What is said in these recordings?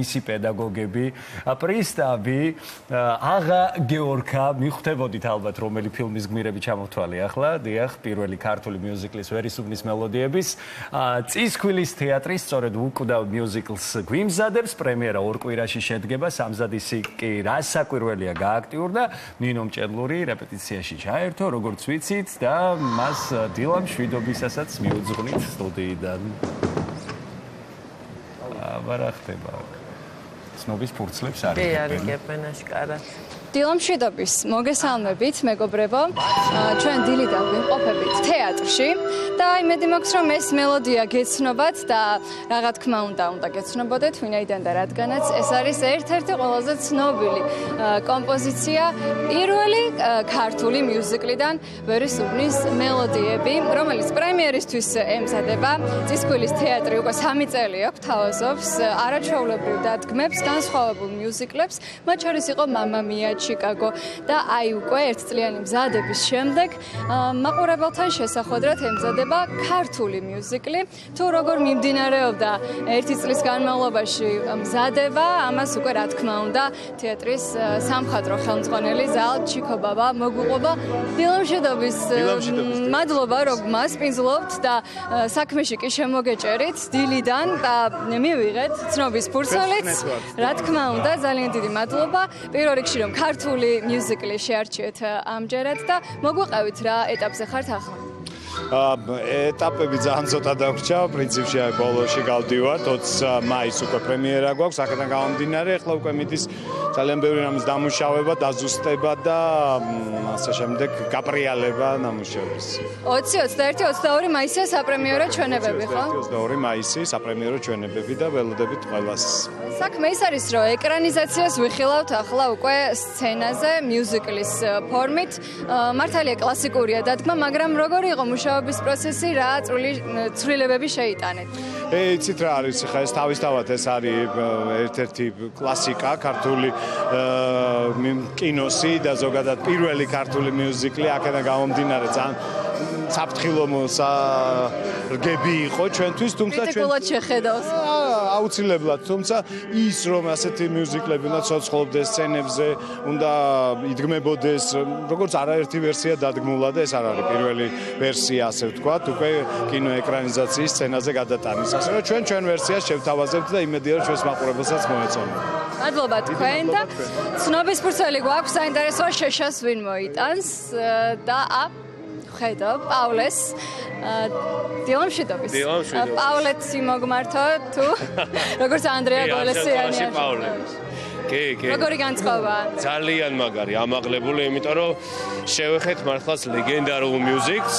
მისი პედაგოგები, პრისტავი, აღა გეორგა, მიხვდებოდით ალბათ რომელი ფილმის გმირები ჩამოვთვალე ახლა, დიახ, პირველი ქართული მიუზიკლის ვერისუბნის მელოდიების, წისქვილის თეატრის სწორედ უკვდავ მიუზიკლს გვიმზადებს, პრემიერა 2 კვირაში შედგება, სამზადისი კი რას საკვირველია გააქტიურდა, ნინო მჭედლური რეპეტიციაში ჩაერთო, როგორც ვიცით და მას დილამ შვიდობისასაც მიუძღვნით სტუდიიდან. აბარა ხდება. ცნობის ფურცლებს არ იგებენ აშკარად. დილამ შვიდობის მოგესალმებით, მეგობრებო. ჩვენ დილიდან ვიმყოფებით თეატრში და იმედი მაქვს, რომ ეს მელოდია გეცნობათ და რა თქმა უნდა გეცნობოდეთ, ვინაიდან და რადგანაც ეს არის ერთ-ერთი ყველაზე ცნობილი კომპოზიცია პირველი ქართული მიუზიკლიდან ვერისუბნის მელოდიები, რომელიც პრემიერისთვის ემზადება. წისქვილის თეატრი უკვე 3 წელი აქვს თავაზობს არაჩვეულებრივ დადგმებს, განსხვავებულ მიუზიკლებს, მათ შორის იყო მამა მია, ჩიკაგო და აი უკვე ერთწლიანი მზადების შემდეგ მაყურებელთან შესახვედრად ემზადება ქართული მიუზიკლი. თუ როგორ მიმდინარეობდა 1 წლის განმავლობაში მზადება, ამას უკვე რა თქმა უნდა თეატრის სამხატვრო ხელმძღვანელი ზალ ჩიქობაბა მოგვიყვება. დილამ შვიდობის მადლობა რომ მასპინძლობთ და საქმეში კი შემოგეჭერით დილიდან და მივიღეთ ცნობის ფურცელიც. რა თქმა უნდა ძალიან დიდი მადლობა. პირველ რიგში რომ ქართული მიუზიკლი შეარჩიეთ ამჯერად და მოგვიყევით რა ეტაპზე ხართ ახლა? ეტაპები ძალიან ცოტა დაგვრჩა, პრინციპში აი ბოლოში გავდივართ, 20 მაისს უკვე პრემიერა გვაქვს, აქედან გამომდინარე, ახლა უკვე მიდის ძალიან ბევრი რამის დამუშავება, დაზუსტება და ასე შემდეგ გაპრიალება ნამუშევრის. 20, 21, 22 მაისია საპრემიერო ჩვენებები, ხო? 22 მაისი საპრემიერო ჩვენებები და ველოდებით ყველას. საქმე ის არის, რომ ეკრანიზაციას ვიხილავთ ახლა უკვე სცენაზე, მიუზიკლის ფორმით. მართალია კლასიკურია დადგმა, მაგრამ როგორი იყო მუშაობის პროცესი, რა ცვლილებები შეიტანეთ? იცით რა არის, ხა ეს თავისთავად ეს არის ერთ-ერთი კლასიკა ქართული კინოსი და ზოგადად პირველი ქართული მიუზიკლი, აქედან გამომდინარე ძალიან საფრთხილო რგები იყო ჩვენთვის, თუმცა ჩვენ კრიტიკულად შეხედავს. აუცილებლად, თუმცა ის რომ ასეთი მიუზიკლები უნდა ცოცხლობდეს სცენებზე, უნდა იდგმებოდეს, როგორც არაერთი ვერსია დადგმულა და ეს არ არის პირველი ვერსია, ასე ვთქვათ, უკვე კინოეკრანიზაციის სცენაზე გადატანის. ასე რომ ჩვენ ვერსიას შევთავაზებთ და იმედია რომ ჩვენს მაყურებელსაც მოეწონება. მადლობა თქვენ და ცნობის ფურცელი გვაქვს, საინტერესოა შეშას ვინ მოიტანს და ხედავ პავლეს დილამ შვიდობის. პავლეთი მოგმართო თუ როგორც ანდრეა გოლესიანი. კი. როგორი განწყობა? ძალიან მაგარი, ამაღლებული, იმიტომ რომ შევეხეთ მართლაც ლეგენდარულ მიუზიკს,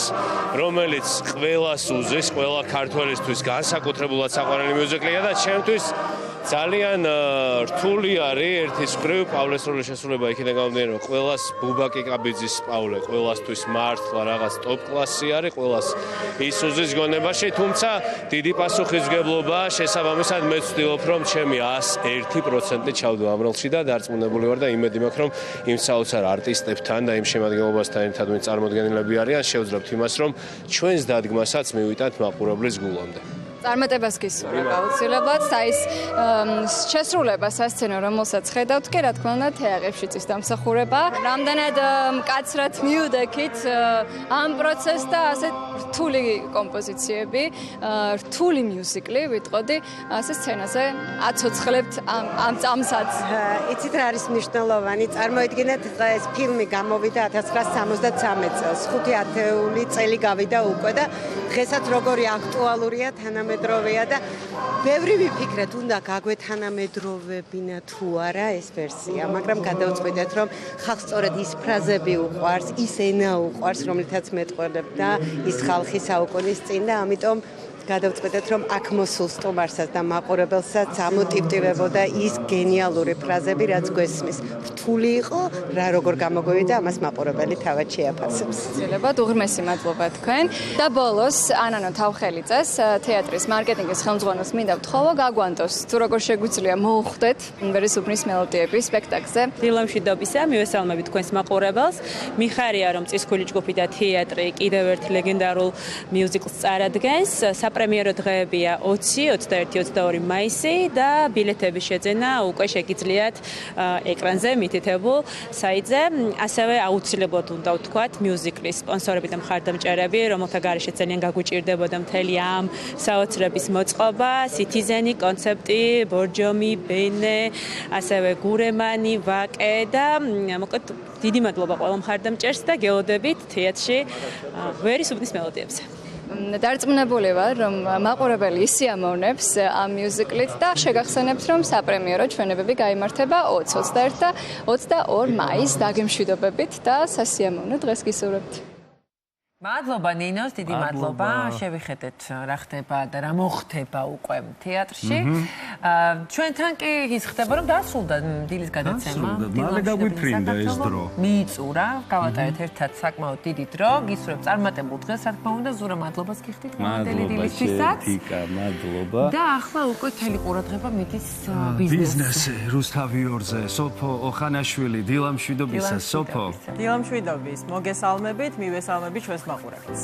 რომელიც ყველას უზის, ყველა ქართველისთვის განსაკუთრებულად საყვარელი მიუზიკლია და ჩემთვის ძალიან რთული არის ერთის მხრივ პავლეს როლის შესრულება იქიდან გამომდინარე რომ ყველას ბუბა კიკაბიძის პავლე ყველასთვის მართლა რაღაც ტოპ კლასი არის ყველას ის უზის გონებაში თუმცა დიდი პასუხისმგებლობა შესაბამისად მე ვცდილობ რომ ჩემი 101% ჩავდო ამ როლში და დარწმუნებული ვარ და იმედი მაქვს რომ იმ საოცარ არტისტებთან და იმ შემადგენლობასთან ერთად ვინც წარმოდგენილები არიან შევძლებთ იმას რომ ჩვენს დადგმასაც მივიტანთ მაყურებლის გულამდე წარმატებას გისურვებ აუცილებლად და ის შესრულება სასცენო რომელსაც ხედავთ კი რა თქმა უნდა თეატრებში წის დამსახურება რამდენად მკაცრად მივდექით ამ პროცესს და ასე რთული კომპოზიციები რთული მიუზიკლი ვიტყოდი ასე სცენაზე აცოცხლებთ ამ წამსაც იცით რა არის მნიშვნელოვანი წარმოიდგინეთ ეს ფილმი გამოვიდა 1973 წელს 5 ათეული წელი გავიდა უკვე და დღესაც როგორი აქტუალურია თანამედროვეა და ბევრი ვიფიქრეთ უნდა გაგვეთანამედროვებინა თუ არა ეს ვერსია მაგრამ გადავწყვიტეთ რომ ხალხს სწორედ ის ფრაზები უყვარს ის ენა უყვარს რომლითაც მეტყველებ და ის ხალხი საუკუნის წინ და ამიტომ გადავწყვეტეთ რომ აქ მოსულ სტუმარსაც და მაყურებელსაც ამოტივტივებოდა ის გენიალური ფრაზები რაც გვესმის რთული იყო რა როგორ გამოგვივიდა ამას მაყურებელი თავად შეაფასებს ძილებად უღრმესი მადლობა თქვენ და ბოლოს ანანო თავხელიძეს თეატრის მარკეტინგის ხელმძღვანელს მინდა ვთხოვო გაგვანტოს თუ როგორ შეგვიძლია მოუხვდეთ ვერისუბნის მელოდიების სპექტაკლზე დილამშვიდობისა მივესალმებით თქვენს მაყურებელს მიხარია რომ წისქვილი ჯგუფი და თეატრი კიდევ ერთ ლეგენდარულ მიუზიკლს წარადგენს საპრემიერო დღეებია 20, 21, 22 მაისი და ბილეთების შეძენა უკვე შეგიძლიათ ეკრანზე მითითებულ საიტზე. ასევე აუცილებლად უნდა ვთქვათ მიუზიკლის სპონსორები და მხარდამჭერები, რომელთა გარეშე ძალიან გაგვიჭირდებოდა მთელი ამ საოცრების მოწყობა, Citizen-ი, კონცეპტი, ბორჯომი, ბენე, ასევე გურემანი, ვაკე და მოკლედ დიდი მადლობა ყველა მხარდამჭერს და გელოდებით თეატრში ვერისუბნის მელოდიებზე. დარწმუნებული ვარ, რომ მაყურებელი ისიამოვნებს ამ მიუზიკლით და შეგახსენებთ, რომ საპრემიერო ჩვენებები გაიმართება 20, 21 და 22 მაისს დაგემშვიდობებით და სასიამოვნო დღეს გისურვებთ. მადლობა ნინოს, დიდი მადლობა. შევიხედეთ რა ხდება და რა მოხდება უკვე თეატრში. ჩვენთან კი ის ხდება, რომ დასრულდა დილის გადაცემა. მალე გაგვიფრინდა ეს დრო. მიიწურა, გავატარეთ ერთად საკმაოდ დიდი დრო. გისურვებთ წარმატებულ დღეს, რა თქმა უნდა, ზურა მადლობას გიხდით მომდელი დილისთვისაც. თიკა, მადლობა. და ახლა უკვე მთელი ყურადღება მიდის ბიზნესზე, რუსთავიორზე, სოფო ოხანაშვილი, დილამშვიდობისა, სოფო. დილამშვიდობის, მოგესალმებით, მივესალმებით ჩვენს მაყურებელს.